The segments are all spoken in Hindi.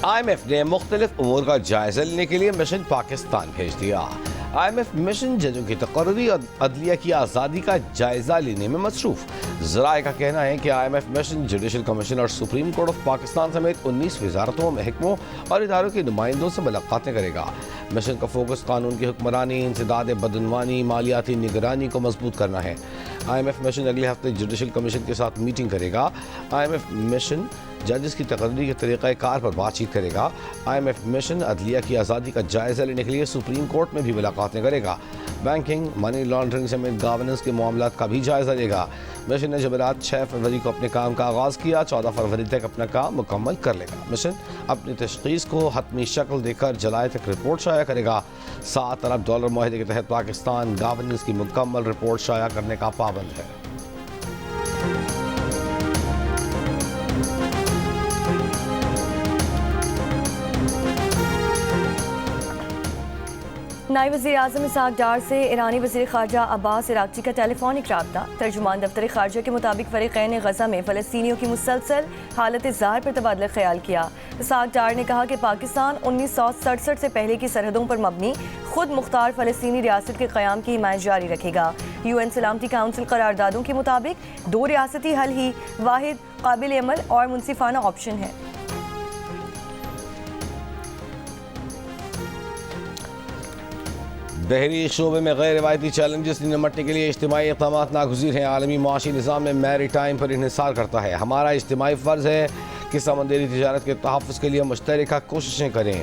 IMF ने मुख्तलिफ उमूर का जायजा लेने के लिए मिशन पाकिस्तान भेज दिया। IMF मिशन जजों की तकर्री और अदलिया की आज़ादी का जायजा लेने में मसरूफ। ज़राए का कहना है कि IMF मिशन जुडिशल कमीशन और सुप्रीम कोर्ट ऑफ पाकिस्तान समेत 19 वजारतों, महकमों और इदारों के नुमाइंदों से मुलाकातें करेगा। मिशन का फोकस कानून की हुक्मरानी, इंसदाद बदनवानी, मालियाती निगरानी को मजबूत करना है। IMF मिशन अगले हफ्ते जुडिशल कमीशन के साथ मीटिंग करेगा। IMF मिशन जजेस की तकर्री के तरीक़ाकार पर बातचीत करेगा। IMF मिशन अदलिया की आज़ादी का जायजा लेने के लिए सुप्रीम कोर्ट में भी मुलाकातें करेगा। बैंकिंग, मनी लॉन्ड्रिंग समेत गवर्नेंस के मामलात का भी जायजा लेगा। मिशन ने जमेरात 6 फरवरी को अपने काम का आगाज़ किया, 14 फरवरी तक अपना काम मुकम्मल कर लेगा। मिशन अपनी तशख़ीस को हतमी शक्ल देकर जुलाई तक रिपोर्ट शाया करेगा। $7 अरब मुआहदे के तहत पाकिस्तान गवर्नेंस की मुकम्मल रिपोर्ट शाया करने का पाबंद है। नायब वज़ीर आज़म इसहाक़ डार से ईरानी वज़ीर ख़ारजा अब्बास इराक़ची का टेलीफोनिक रब्ता। तर्जुमान दफ्तर ख़ारजा के मुताबिक फ़रीक़ैन ग़ज़ा में फ़लस्तीनियों की मुसलसल हालत ज़ाहिर पर तबादला ख्याल किया। इसहाक़ डार ने कहा कि पाकिस्तान 1967 से पहले की सरहदों पर मबनी खुद मुख्तार फ़लस्तीनी रियासत के क़याम की हिमायत जारी रखेगा। UN सलामती काउंसिल करारदादों के मुताबिक 2 रियासती हल ही वाहिद काबिल अमल और मुनसिफाना ऑप्शन है। बहरी शोबे में गैर रिवायती चैलेंजेस से निपटने के लिए इज्तिमाई इक़दाम नागुज़ीर हैं। आलमी माशी निज़ाम में मैरी टाइम पर इन्हिसार करता है। हमारा इज्तिमाई फ़र्ज़ है कि समंदरी तिजारत के तहफ़्फ़ुज़ के लिए मुश्तरका कोशिशें करें।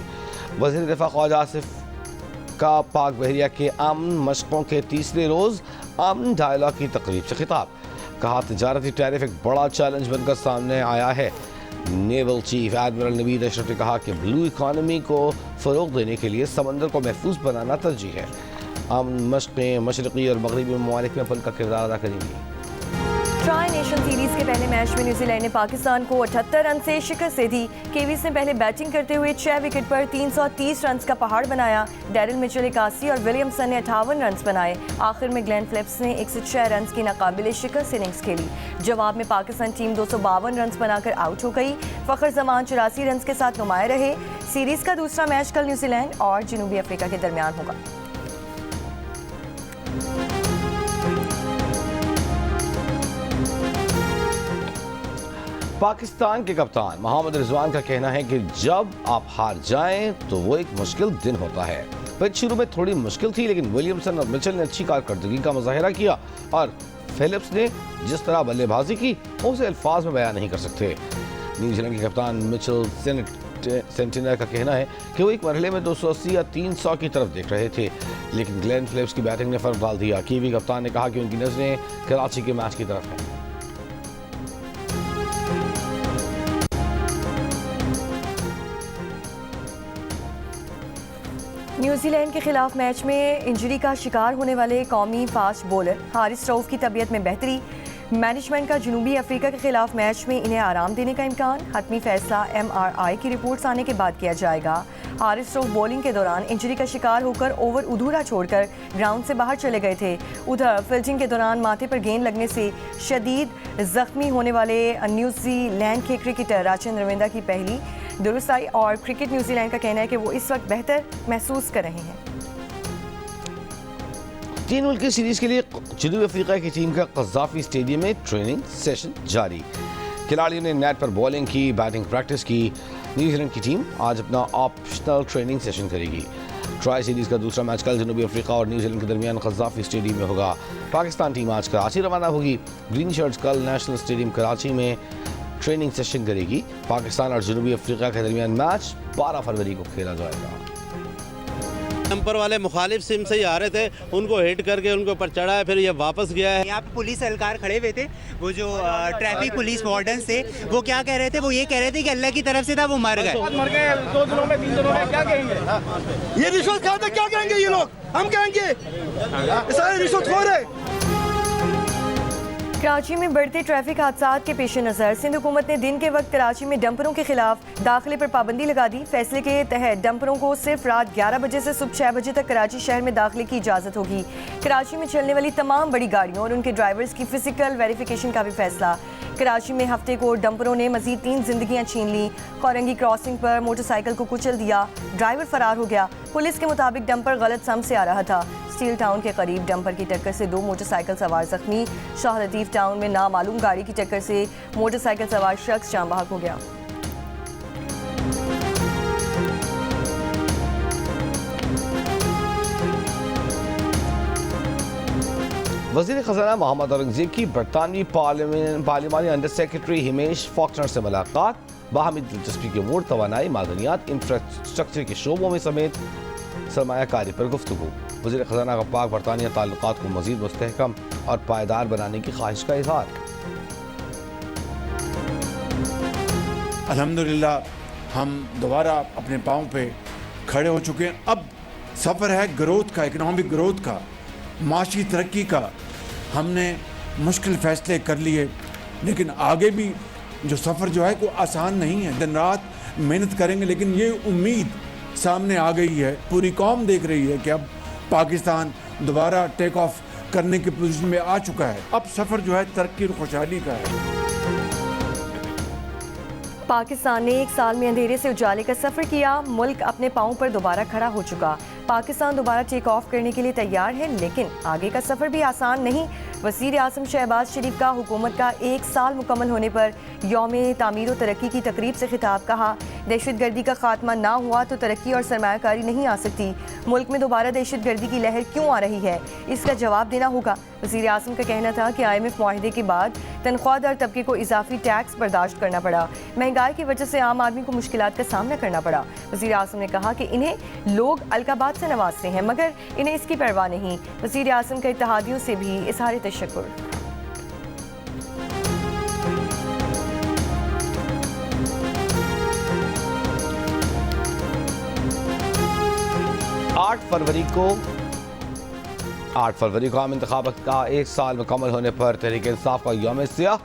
वज़ीर दिफ़ा ख्वाजा आसिफ का पाक बहरिया के अमन मशक़ों के तीसरे रोज़ अमन डायलॉग की तकरीब से खिताब। कहा, तिजारती टैरिफ एक बड़ा चैलेंज बनकर सामने आया है। Naval chief admiral Naveed Ashraf ने कहा कि ब्लू इकॉनमी को फ़रोग़ देने के लिए समंदर को महफूज बनाना तरजीह है। अमन मशक़ें मशरक़ी और मगरबी ममालिक में अपन का किरदार अदा करेंगी। ट्राई नेशन सीरीज के पहले मैच में न्यूजीलैंड ने पाकिस्तान को 78 रन से शिकस्त दे दी। केवीज ने पहले बैटिंग करते हुए 6 विकेट पर 330 रन का पहाड़ बनाया। डैरिल मिचेल 81 और विलियमसन ने 58 रन बनाए। आखिर में ग्लेन फिलिप्स ने 106 रन की नाकाबिले शिकस्त इनिंग्स खेली। जवाब में पाकिस्तान टीम 252 रन बनाकर आउट हो गई। फ़खर जमान 84 रन के साथ नुमाया रहे। सीरीज का दूसरा मैच कल न्यूजीलैंड और जनूबी अफ्रीका के दरमियान होगा। पाकिस्तान के कप्तान मोहम्मद रिजवान का कहना है कि जब आप हार जाएं तो वो एक मुश्किल दिन होता है। पिच शुरू में थोड़ी मुश्किल थी, लेकिन विलियमसन और मिचेल ने अच्छी कारकर्दगी का मुजाहिरा किया और फिलिप्स ने जिस तरह बल्लेबाजी की उसे अल्फाज में बयान नहीं कर सकते। न्यूजीलैंड के कप्तान मिचेल सेंटिनर का कहना है कि वो एक मरहले में 280 या 300 की तरफ देख रहे थे, लेकिन ग्लेन फिलिप्स की बैटिंग ने फ़र्क डाल दिया। कीवी कप्तान ने कहा कि उनकी नज़रें कराची के मैच की तरफ हैं। न्यूजीलैंड के खिलाफ मैच में इंजरी का शिकार होने वाले कौमी फास्ट बॉलर हारिस रऊफ की तबीयत में बेहतरी। मैनेजमेंट का जनूबी अफ्रीका के खिलाफ मैच में इन्हें आराम देने का इम्कान। हतमी फैसला MRI की रिपोर्ट्स आने के बाद किया जाएगा। हारिस रऊफ बॉलिंग के दौरान इंजरी का शिकार होकर ओवर अधूरा छोड़कर ग्राउंड से बाहर चले गए थे। उधर फील्डिंग के दौरान माथे पर गेंद लगने से शदीद जख्मी होने वाले न्यूजीलैंड के क्रिकेटर राचेंद्र रविंद्र की पहली दुरुस्त आई और क्रिकेट न्यूजीलैंड का कहना है कि वो इस वक्त बेहतर महसूस कर रहे हैं। 3 मुल्की सीरीज के लिए जनूबी अफ्रीका की टीम का कज़ाफ़ी स्टेडियम में ट्रेनिंग सेशन जारी। खिलाड़ियों ने नेट पर बॉलिंग की, बैटिंग प्रैक्टिस की। न्यूजीलैंड की टीम आज अपना ऑप्शनल ट्रेनिंग सेशन करेगी। ट्राई सीरीज का दूसरा मैच कल जनूबी अफ्रीका और न्यूजीलैंड के दरमियान कज़ाफ़ी स्टेडियम में होगा। पाकिस्तान टीम आज कराची रवाना होगी। ग्रीन शर्ट्स कल नेशनल स्टेडियम कराची में ट्रेनिंग सेशन करेगी। पाकिस्तान और जनूबी अफ्रीका के दरमियान मैच 12 फरवरी को खेला जाएगा। डंपर वाले मुखालिफ सिम से ही आ रहे थे, उनको हिट करके उनके ऊपर चढ़ाया, फिर ये वापस गया है। यहाँ पे पुलिस एहलकार खड़े हुए थे, वो जो ट्रैफिक पुलिस वार्डन थे, वो क्या कह रहे थे? वो ये कह रहे थे कि अल्लाह की तरफ से था, वो मर गए। 2 दिनों में 3 दिनों में क्या कहेंगे? ये रिश्वत खाते क्या कहेंगे ये लोग? हम कहेंगे सारे रिश्वतखोर है। कराची में बढ़ते ट्रैफिक हादसात के पेश नज़र सिंध हुकूमत ने दिन के वक्त कराची में डंपरों के खिलाफ दाखिले पर पाबंदी लगा दी। फैसले के तहत डंपरों को सिर्फ रात 11 बजे से सुबह 6 बजे तक कराची शहर में दाखिले की इजाज़त होगी। कराची में चलने वाली तमाम बड़ी गाड़ियों और उनके ड्राइवर्स की फिजिकल वेरिफिकेशन का भी फैसला कराची में हफ्ते को डंपरों ने मजीद 3 जिंदगियां छीन ली। खौरंगी क्रॉसिंग पर मोटरसाइकिल को कुचल दिया, ड्राइवर फरार हो गया। पुलिस के मुताबिक डंपर गलत सम से आ रहा था। स्टील टाउन के करीब डंपर की टक्कर से 2 मोटरसाइकिल सवार जख्मी। शाह लतीफ टाउन में नामालूम गाड़ी की टक्कर से मोटरसाइकिल सवार शख्स जान बहक हो गया। वज़ीर ख़ज़ाना मोहम्मद औरंगज़ेब की बरतानवी पार्लिमानी अंडर सेक्रेटरी हिमेश फॉक्नर से मुलाकात। बाहमी दिलचस्पी के अमूर, तवानाई, मादनियात, इंफ्रास्ट्रक्चर के शोबों में समेत सरमायाकारी पर गुफ्तगू। वज़ीर ख़ज़ाना का पाक बरतानिया ताल्लुकात को मज़ीद मुस्तहकम और पायदार बनाने की ख्वाहिश का इज़हार। अल्हम्दुलिल्लाह हम दोबारा अपने पाँव पे खड़े हो चुके हैं। अब सफ़र है ग्रोथ का, इकनॉमिक ग्रोथ का, माशी तरक्की का। हमने मुश्किल फ़ैसले कर लिए, लेकिन आगे भी जो सफ़र जो है कोई आसान नहीं है। दिन रात मेहनत करेंगे, लेकिन ये उम्मीद सामने आ गई है, पूरी कौम देख रही है कि अब पाकिस्तान दोबारा टेक ऑफ करने की पोजीशन में आ चुका है। अब सफ़र जो है तरक्की और खुशहाली का है। पाकिस्तान ने 1 साल में अंधेरे से उजाले का सफ़र किया। मुल्क अपने पाँव पर दोबारा खड़ा हो चुका। पाकिस्तान दोबारा टेक ऑफ करने के लिए तैयार है, लेकिन आगे का सफ़र भी आसान नहीं। वज़ीर आज़म शहबाज शरीफ का हुकूमत का 1 साल मुकम्मल होने पर यौम तामीर व तरक्की की तकरीब से खिताब। कहा, दहशतगर्दी का खात्मा ना हुआ तो तरक्की और सरमायाकारी नहीं आ सकती। मुल्क में दोबारा दहशतगर्दी की लहर क्यों आ रही है, इसका जवाब देना होगा। वज़ीर आज़म का कहना था कि IMF मुआहदे के बाद तनख्वाहदार तबके को इजाफी टैक्स बर्दाश्त करना पड़ा। महंगाई की वजह से आम आदमी को मुश्किलात का सामना करना पड़ा। वज़ीर आज़म ने कहा कि इन्हें लोग अलकाबाद से नवाजते हैं, मगर इन्हें इसकी परवाह नहीं। वज़ीर आज़म का इत्तेहादियों से भी इज़हार तशक्कुर। आठ फरवरी को आम इंतखाबात का 1 साल मुकम्मल होने पर तहरीक इंसाफ का यौम सियाह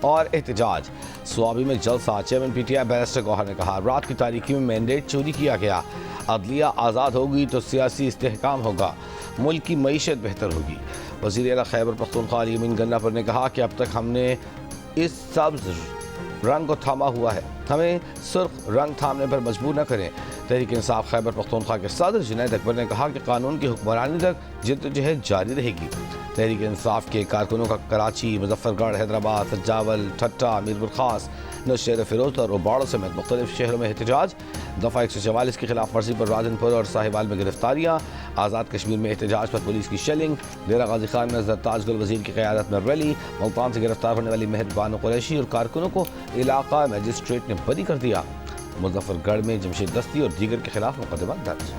और एहतजाज। स्वाबी में जलसा। चेयरमैन PTI बैरिस्टर गौहर ने कहा, रात की तारीकी में मैंडेट चोरी किया गया। अदलिया आज़ाद होगी तो सियासी इस्तेहकाम होगा, मुल्क की मईशत बेहतर होगी। वज़ीर आला खैबर पख्तूनख्वा यमीन गन्नापुर ने कहा कि अब तक हमने इस सब्ज़ रंग को थामा हुआ है, हमें सुर्ख रंग थामने पर मजबूर न करें। तहरीक इंसाफ खैबर पख्तूनख्वा के सदर जुनैद अकबर ने कहा कि कानून की हुक्मरानी तक जद्दोजहद जारी रहेगी। तहरीक इंसाफ के कारकुनों का कराची, मुजफ्फरगढ़, हैदराबाद, सज्जावल, ठट्टा, मीरपुर खास, नौशेरा फिरोज और रोबाड़ो समेत मुख्तलिफ शहरों में एहतजाज। दफ़ा 144 की खिलाफ वर्जी पर राजनपुर और साहिवाल में गिरफ्तारियाँ। आज़ाद कश्मीर में एहतजाज पर पुलिस की शेलिंग। डेरा गाजी खान में हज़रत ताजगुल वज़ीर की क़यादत में रैली। मुल्तान से गिरफ्तार होने वाली मेहर बानो कुरैशी और कारकुनों को इलाका मजिस्ट्रेट ने बरी कर दिया। मुजफ्फरगढ़ में जमशेद दस्ती और दीगर के खिलाफ मुकदमा दर्ज।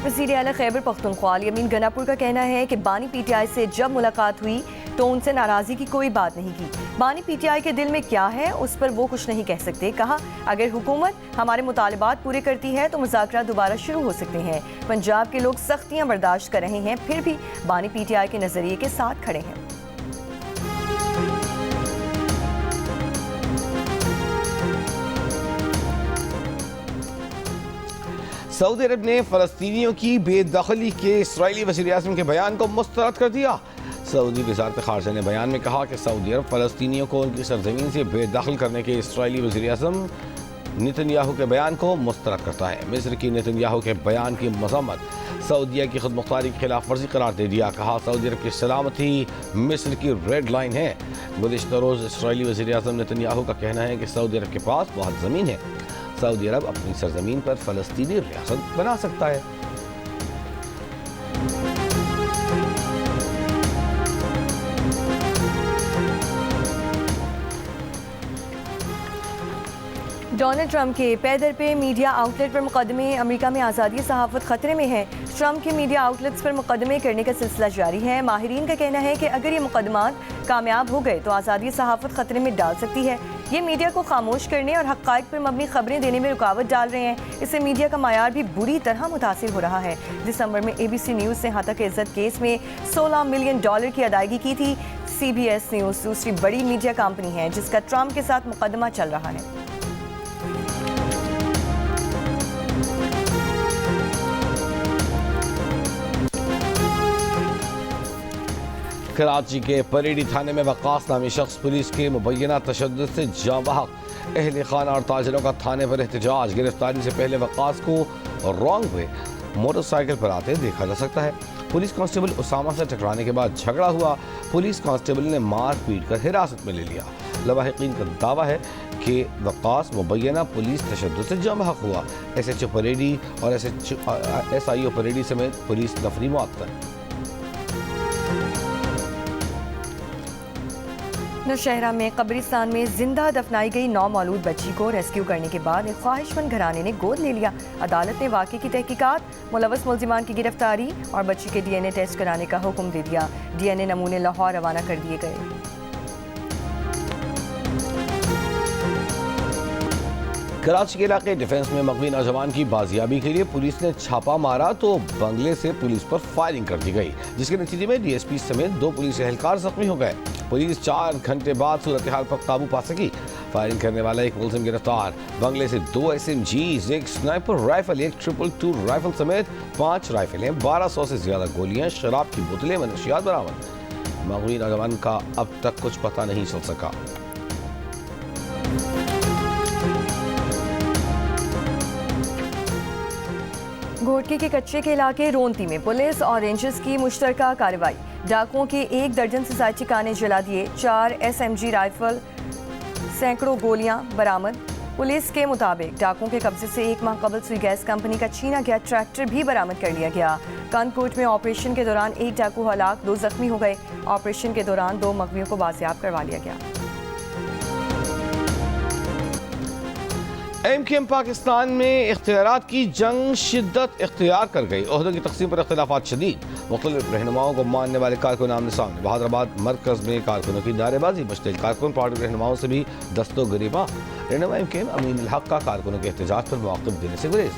वज़ीर आला खैबर पख्तूनख्वा यमीन गन्नापुर का कहना है कि बानी PTI से जब मुलाकात हुई तो उनसे नाराज़गी की कोई बात नहीं की। बानी PTI के दिल में क्या है उस पर वो कुछ नहीं कह सकते। कहा, अगर हुकूमत हमारे मुतालबात पूरे करती है तो मुज़ाकरा दोबारा शुरू हो सकते हैं। पंजाब के लोग सख्तियाँ बर्दाश्त कर रहे हैं, फिर भी बानी PTI के नज़रिए के साथ खड़े हैं। सऊदी अरब ने फ़लस्तीनियों की बेदखली के इस्राईली वज़ीर आज़म के बयान को मुस्तरद कर दिया। सऊदी वज़ारत ख़ारजा ने बयान में कहा कि सऊदी अरब फ़लस्तीनियों को उनकी सरज़मीन से बेदखल करने के इस्राईली वज़ीर आज़म नेतन्याहू के बयान को मुस्तरद करता है। मिस्र की नेतन्याहू के बयान की मज़म्मत सऊदीया की खुदमुख्तारी की खिलाफ वर्जी करार दे दिया। कहा, सऊदी अरब की सलामती मिस्र की रेड लाइन है। गुज़िश्ता रोज़ इस्राईली वज़ीर आज़म नेतन्याहू का कहना है कि सऊदी अरब के पास बहुत ज़मीन है, सऊदी अरब अपनी सरजमीन पर फ़लस्तीनी रियासत बना सकता है। डोनाल्ड ट्रंप के पैदर पे मीडिया आउटलेट पर मुकदमे। अमेरिका में आज़ादी सहाफ़त ख़तरे में है। ट्रंप के मीडिया आउटलेट्स पर मुकदमे करने का सिलसिला जारी है। माहिरीन का कहना है कि अगर ये मुकदमात कामयाब हो गए तो आज़ादी सहाफ़त ख़तरे में डाल सकती है। ये मीडिया को खामोश करने और हक़ाइक़ पर मबनी खबरें देने में रुकावट डाल रहे हैं। इससे मीडिया का मायार भी बुरी तरह मुतासिर हो रहा है। दिसंबर में ABC न्यूज़ ने हातक इज़्ज़त केस में $16 मिलियन की अदायगी की थी। CBS न्यूज़ दूसरी बड़ी मीडिया कंपनी है जिसका ट्रंप के साथ मुकदमा चल रहा है। कराची के परेडी थाने में वक्कास नामी शख्स पुलिस के मुबैना तशद्दुद से जाँ बहक, अहले खाना और ताजरों का थाने पर एहतजाज। गिरफ्तारी से पहले वक्कास को रॉन्ग वे मोटरसाइकिल पर आते देखा जा सकता है। पुलिस कांस्टेबल उसामा से टकराने के बाद झगड़ा हुआ, पुलिस कांस्टेबल ने मार पीट कर हिरासत में ले लिया। लवाहिकीन का दावा है कि वक्कास मुबैना पुलिस तशद्दुद से जाँ बहक हुआ। SHO परेडी और SIO परेडी समेत पुलिस नफरी मुअत्तल। नौशहरा में कब्रिस्तान में जिंदा दफनाई गई नौमौलूद बच्ची को रेस्क्यू करने के बाद एक ख्वाहिशमंद घराने ने गोद ले लिया। अदालत ने वाक़े की तहकीकात, मुलव्वस मुल्जिमान की गिरफ्तारी और बच्ची के DNA टेस्ट कराने का हुक्म दे दिया। DNA नमूने लाहौर रवाना कर दिए गए। कराची के इलाके डिफेंस में मगवी नौजवान की बाजियाबी के लिए पुलिस ने छापा मारा तो बंगले से पुलिस पर फायरिंग कर दी गई, जिसके नतीजे में DSP समेत 2 पुलिस एहलकार जख्मी हो गए। पुलिस 4 घंटे बाद सूरत हाल पर काबू पा सकी। फायरिंग करने वाला एक मुलजिम गिरफ्तार। बंगले से 2 SMGs, एक स्नाइपर राइफल, एक 222 राइफल समेत 5 राइफलें, 1200 से ज्यादा गोलियां, शराब की बोतलें, मनशियात बरामद। मगवी नौजवान का अब तक कुछ पता नहीं चल सका। घोटके के कच्चे के इलाके रोंती में पुलिस और रेंजर्स की मुश्तरका कार्रवाई। डाकुओं के 1 दर्जन से ज्यादा ठिकाने जला दिए, 4 SMG राइफल, सैकड़ों गोलियां बरामद। पुलिस के मुताबिक डाकुओं के कब्जे से 1 माह कबल सुई गैस कंपनी का छीना गया ट्रैक्टर भी बरामद कर लिया गया। कानकोट में ऑपरेशन के दौरान 1 डाकू हलाक, 2 जख्मी हो गए। ऑपरेशन के दौरान 2 मगवियों को बाजियाब करवा लिया गया। MKM पाकिस्तान में इख्तियारात की जंग शिद्दत इख्तियार कर गई। ओहदों की तकसीम पर इख्तिलाफात शदीद, मुख्तलिफ रहनुमाओं को मानने वाले कारकुन आमने सामने। बहादुराबाद मरकज में कारकुनों की नारेबाजी, मुश्तिल कारकुन पार्टी रहनुमाओं से भी दस्तो गिरीबा। रहनुमा MKM अमीन उल हक का कारकुनों के एहतजाज पर मौक़िफ़ देने से गुरेज।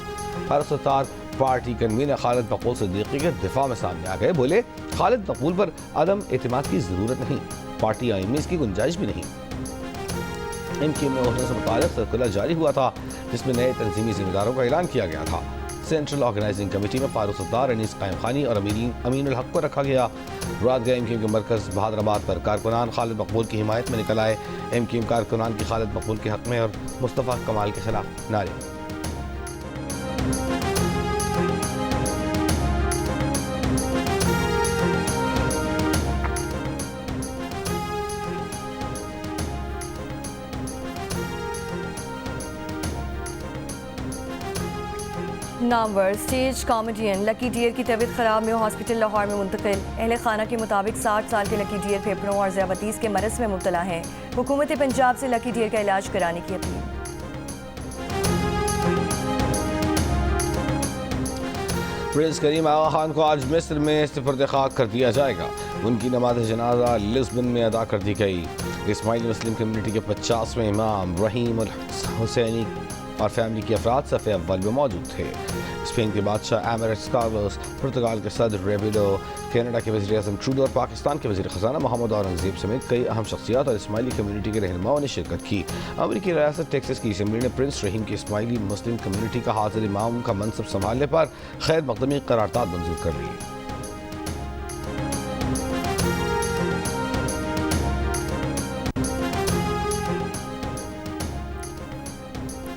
फारूक सत्तार पार्टी कन्वीनर खालिद मकबूल सिद्दीकी के दिफा में सामने आ गए। बोले, खालिद मकबूल पर अदम एतमाद की ज़रूरत नहीं, पार्टी आई में इसकी गुंजाइश भी नहीं। MKM में ओहदों से मुताल्लिक़ सर्कुलर जारी हुआ था, जिसमें नए तंजीमी जिम्मेदारों का ऐलान किया गया था। सेंट्रल ऑर्गेनाइजिंग कमेटी में फारूक सत्तार, अनीस कायम खानी और अमीन उल हक को रखा गया। रात गए MKM के मरकज़ बहादुराबाद पर कारकुनान खालिद मकबूल की हिमायत में निकल आए। MKM कारकुनान की खालिद मकबूल के हक में और मुस्तफ़ा कमाल के खिलाफ नारे। नामवर स्टेज कॉमेडियन लकी डियर की तबीयत खराब में हॉस्पिटल लाहौर में मुंतकिल। अहले खाना के मुताबिक 60 साल के लकी डियर फेफड़ों और ज़ियाबतीस के मरज़ में मुब्तला हैं। हुकूमत पंजाब से लकी डियर का इलाज कराने की अपील। प्रिंस करीम आगा खान को आज मिस्र में सुपुर्द खाक कर दिया जाएगा। उनकी नमाज जनाजा लिस्बन में अदा कर दी गई। इस्माइली मुस्लिम कम्युनिटी के 50वें इमाम रहीम उल हुसैनी और फैमिली के अफराद सफ़े अव्वल में मौजूद थे। स्पेन के बादशाह एमिरेट्स कार्लोस, पुर्तगाल के सदर रेबिलो, कनाडा के वज़ीर आज़म ट्रूडो और पाकिस्तान के वज़ीर ख़ज़ाना मोहम्मद औरंगज़ेब समेत कई अहम शख्सियात और इस्माइली कम्युनिटी के रहनुमाओं ने शिरकत की। अमरीकी रियासत टेक्सास की असम्बली ने प्रिंस रहीम की इस्माइली मुस्लिम कम्युनिटी का हाज़िर इमाम का मनसब संभालने पर खैर मक़दमी करारदाद मंजूर कर ली।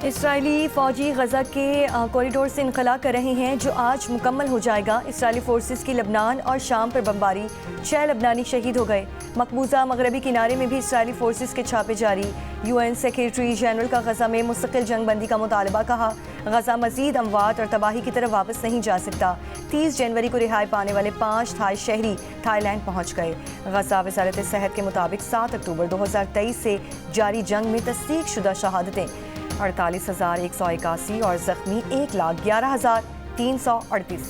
इसराइली फ़ौजी गज़ा के कॉरिडोर से इनखला कर रहे हैं, जो आज मुकम्मल हो जाएगा। इसराइली फोर्सेस की लबनान और शाम पर बमबारी, 6 लबनानी शहीद हो गए। मकबूजा मगरबी किनारे में भी इसराइली फोर्सेस के छापे जारी। UN सेक्रेटरी जनरल का गज़ा में मुस्तकिल जंग बंदी का मुतालबा, कहा गज़ा मज़ीद अमवात और तबाही की तरफ वापस नहीं जा सकता। 30 जनवरी को रिहाई पाने वाले 5 थाई शहरी थाईलैंड पहुँच गए। गज़ा वज़ारत सेहत के मुताबिक 7 अक्टूबर 2023 से जारी जंग में तस्दीक शुदा शहादतें 48,181 और ज़ख्मी 1,11,338।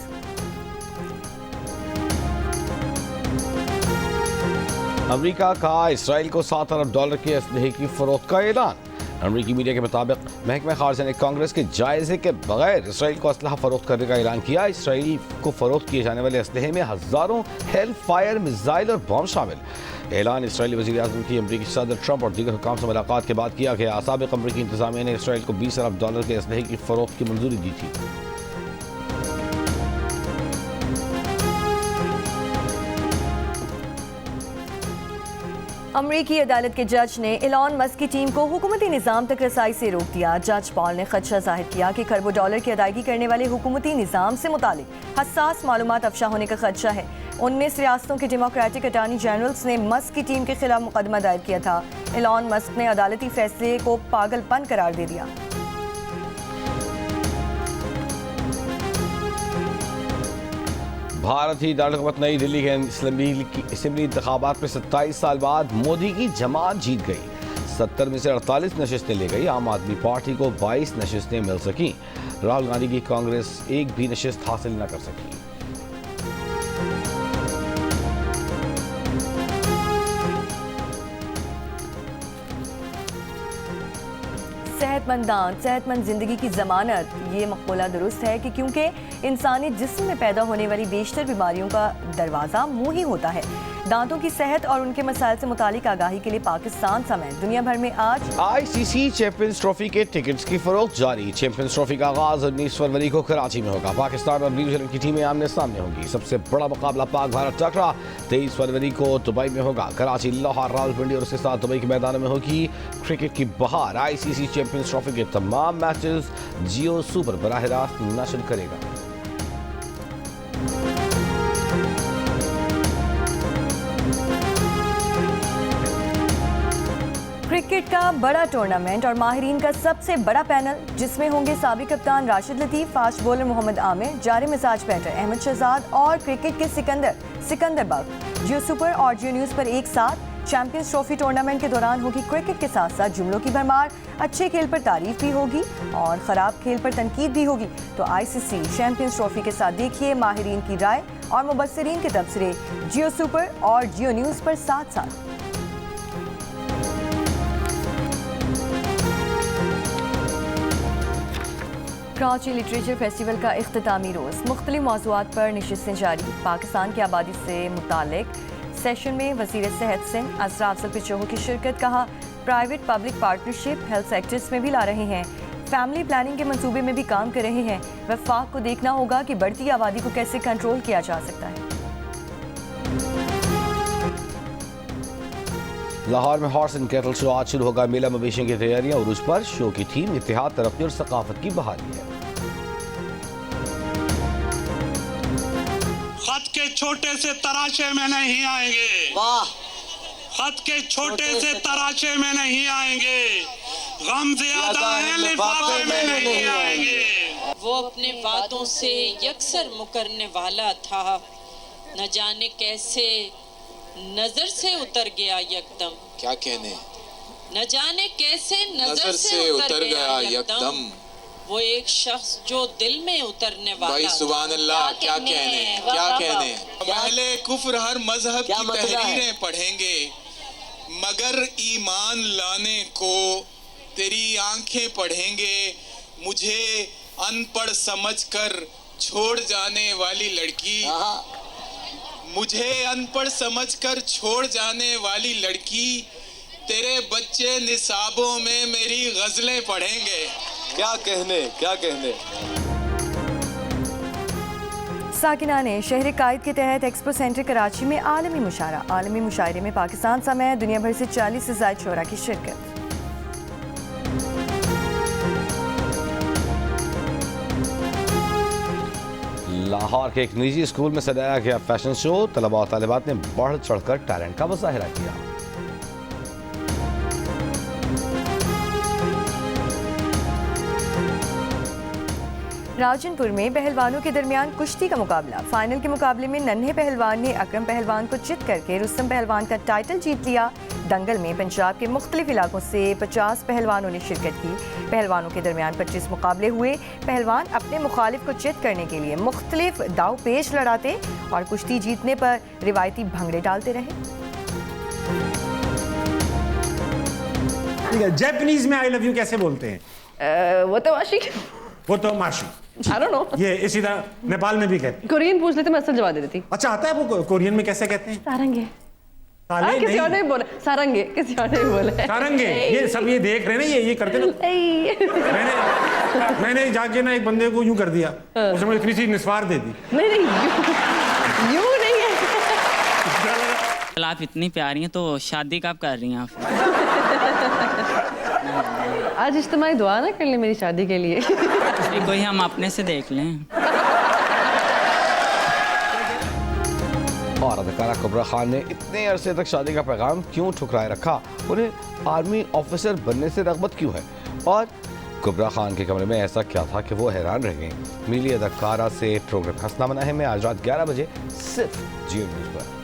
अमेरिका का इसराइल को $7 अरब के असलहे की फ़रोख्त का ऐलान। अमरीकी मीडिया के मुताबिक महकमा खारजा ने कांग्रेस के जायजे के बगैर इसराइल को असलहा फ़रोख्त करने का ऐलान किया। इसराइल को फ़रोख्त किए जाने वाले असलहे में हज़ारों हेल फायर मिसाइल और बम शामिल। ऐलान इसराइली वज़ीर आज़म की अमरीकी सदर ट्रंप और दीगर हुकाम से मुलाकात के बाद किया गया। साबिक़ अमरीकी इंतज़ामिया ने इसराइल को $20 अरब के असलहे की फ़रोख्त की मंजूरी दी थी। अमरीकी अदालत के जज ने एलॉन मस्क की टीम को हुकूमती निज़ाम तक रसाई से रोक दिया। जज पॉल ने खदशा जाहिर किया कि खरबों डॉलर की अदायगी करने वाले हुकूमती निज़ाम से मुतालिक हसास मालूमात अफशा होने का खदशा है। 19 रियासतों के डेमोक्रेटिक अटॉर्नी जनरल्स ने मस्क की टीम के खिलाफ मुकदमा दायर किया था। एलॉन मस्क ने अदालती फैसले को पागलपन करार दे दिया। भारतीय दारकूमत नई दिल्ली के असेंबली इंतखाबात में 27 साल बाद मोदी की जमात जीत गई। 70 में से 48 नशिस्तें ले गई। आम आदमी पार्टी को 22 नशिस्तें मिल सकी। राहुल गांधी की कांग्रेस एक भी नशिस्त हासिल न कर सकी। सेहतमंद जिंदगी की जमानत, ये मक़ूला दुरुस्त है कि क्योंकि इंसानी जिस्म में पैदा होने वाली बेशतर बीमारियों का दरवाज़ा मुंह ही होता है। दांतों की सेहत और उनके मसाइल से मुतालिक आगाही के लिए पाकिस्तान समेत दुनिया भर में आज ICC चैंपियंस ट्रॉफी के टिकट्स की फरोख्त जारी। चैंपियंस ट्रॉफी का आगाज 19 फरवरी को कराची में होगा। पाकिस्तान और न्यूजीलैंड की टीमें आमने सामने होंगी। सबसे बड़ा मुकाबला पाक भारत टकरा 23 फरवरी को दुबई में होगा। कराची, लाहौर, रावलपिंडी और उसके साथ दुबई के मैदानों में होगी क्रिकेट की बहार। ICC चैंपियंस ट्रॉफी के तमाम मैचेस जियो सुपर बराह रास्त नशर करेगा। क्रिकेट का बड़ा टूर्नामेंट और माहिरीन का सबसे बड़ा पैनल, जिसमें होंगे साबिक कप्तान राशिद लतीफ़, फास्ट बॉलर मोहम्मद आमिर, जारे मिजाज बैटर अहमद शहजाद और क्रिकेट के सिकंदर बख्श। जियो सुपर और जियो न्यूज़ पर एक साथ चैंपियंस ट्रॉफी टूर्नामेंट के दौरान होगी क्रिकेट के साथ साथ जुमलों की भरमार। अच्छे खेल पर तारीफ भी होगी और ख़राब खेल पर तनकीद भी होगी। तो ICC चैंपियंस ट्रॉफी के साथ देखिए माहिरीन की राय और मुबस्सिरीन के तबसरे जियो सुपर और जियो न्यूज़ पर साथ साथ। कराची लिटरेचर फेस्टिवल का इख्तितामी रोज़, मुख्तलिफ मौज़ूआत पर नशिस्तें जारी। पाकिस्तान की आबादी से मुतालिक सेशन में वज़ीर सेहत सिंध असरा अफजल पिचोहो की शिरकत। कहा private public partnership health sectors में भी ला रहे हैं, फैमिली प्लानिंग के मंसूबे में भी काम कर रहे हैं। वफाक को देखना होगा कि बढ़ती आबादी को कैसे कंट्रोल किया जा सकता है। लाहौर में हॉर्स एंड कैटल शो आज शुरू होगा। मेला मवेशियों की तैयारियां उरूज पर। शो की थीम इत्तेहाद, तरक्की और सकाफत की बहाली है। खत के छोटे से तराशे में नहीं आएंगे, वाह, खत के छोटे से तराशे में नहीं आएंगे, गम ज्यादा है लिफाफे में नहीं आएंगे। वो अपने वादों से यकसर मुकरने वाला था, न जाने कैसे नजर से उतर गया यकदम। क्या कहने, न जाने कैसे नजर से उतर गया यकदम। वो एक शख्स जो दिल में उतरने वाला। भाई सुभान अल्लाह, क्या कहने, क्या कहने। पहले कुफ्र हर मजहब की तहरीरें पढ़ेंगे, मगर ईमान लाने को तेरी आंखें पढ़ेंगे। मुझे अनपढ़ समझकर छोड़ जाने वाली लड़की, मुझे अनपढ़ समझकर छोड़ जाने वाली लड़की, तेरे बच्चे निसाबों में मेरी गजलें पढ़ेंगे। क्या कहने, क्या कहने। साकिना ने शहर कायद के तहत एक्सपो सेंटर कराची में आलमी मुशायरे में पाकिस्तान समेत दुनिया भर से 40 से ज़ायद शोरा की शिरकत। लाहौर के एक निजी स्कूल में सजाया गया फैशन शो। तलबा और तालिबात ने बढ़ चढ़कर टैलेंट का मुजाहिरा किया। रावलपिंडी में पहलवानों के दरमियान कुश्ती का मुकाबला। फाइनल के मुकाबले में नन्हे पहलवान ने अकरम पहलवान को चित करके रुस्तम पहलवान का टाइटल जीत लिया। दंगल में पंजाब के मुख्तलिफ इलाकों से 50 पहलवानों ने शिरकत की। पहलवानों के दरमियान 25 मुकाबले हुए। पहलवान अपने मुखालिफ को चित करने के लिए मुख्तलिफ दाव पेश लड़ाते और कुश्ती जीतने पर रिवायती भंगड़े डालते रहे। जापानीज में आई लव यू कैसे बोलते हैं? वो तो माशी। I don't know. ये इसी तरह नेपाल में भी कहते हैं। कोरियन पूछ लेते, मैं असल जवाब दे देती। अच्छा, आता है वो कोरियन में कैसे कहते हैं? सारंगे। ताले किसी और ने बोले सारंगे, किसी और ने बोले सारंगे। ये सब ये देख रहे हैं ना, ये करते ना। मैंने जाके ना एक बंदे को यूं कर दिया, उसने मुझे इतनी सी निस्वार दे दी। नहीं यूं नहीं है। आप इतनी प्यारी हैं तो शादी कब कर रही हैं आप? आज इज्तिमाई दुआ ना कर ले मेरी शादी के लिए। कोई हम अपने से देख लें। और अदाकारा कुबरा खान ने इतने अरसे तक शादी का पैगाम क्यों ठुकराए रखा? उन्हें आर्मी ऑफिसर बनने से रग़बत क्यों है? और कुबरा खान के कमरे में ऐसा क्या था कि वो हैरान रह गई? मिली अदाकारा से प्रोग्राम हंसना मना है में आज रात 11 बजे सिर्फ जियो न्यूज़ पर।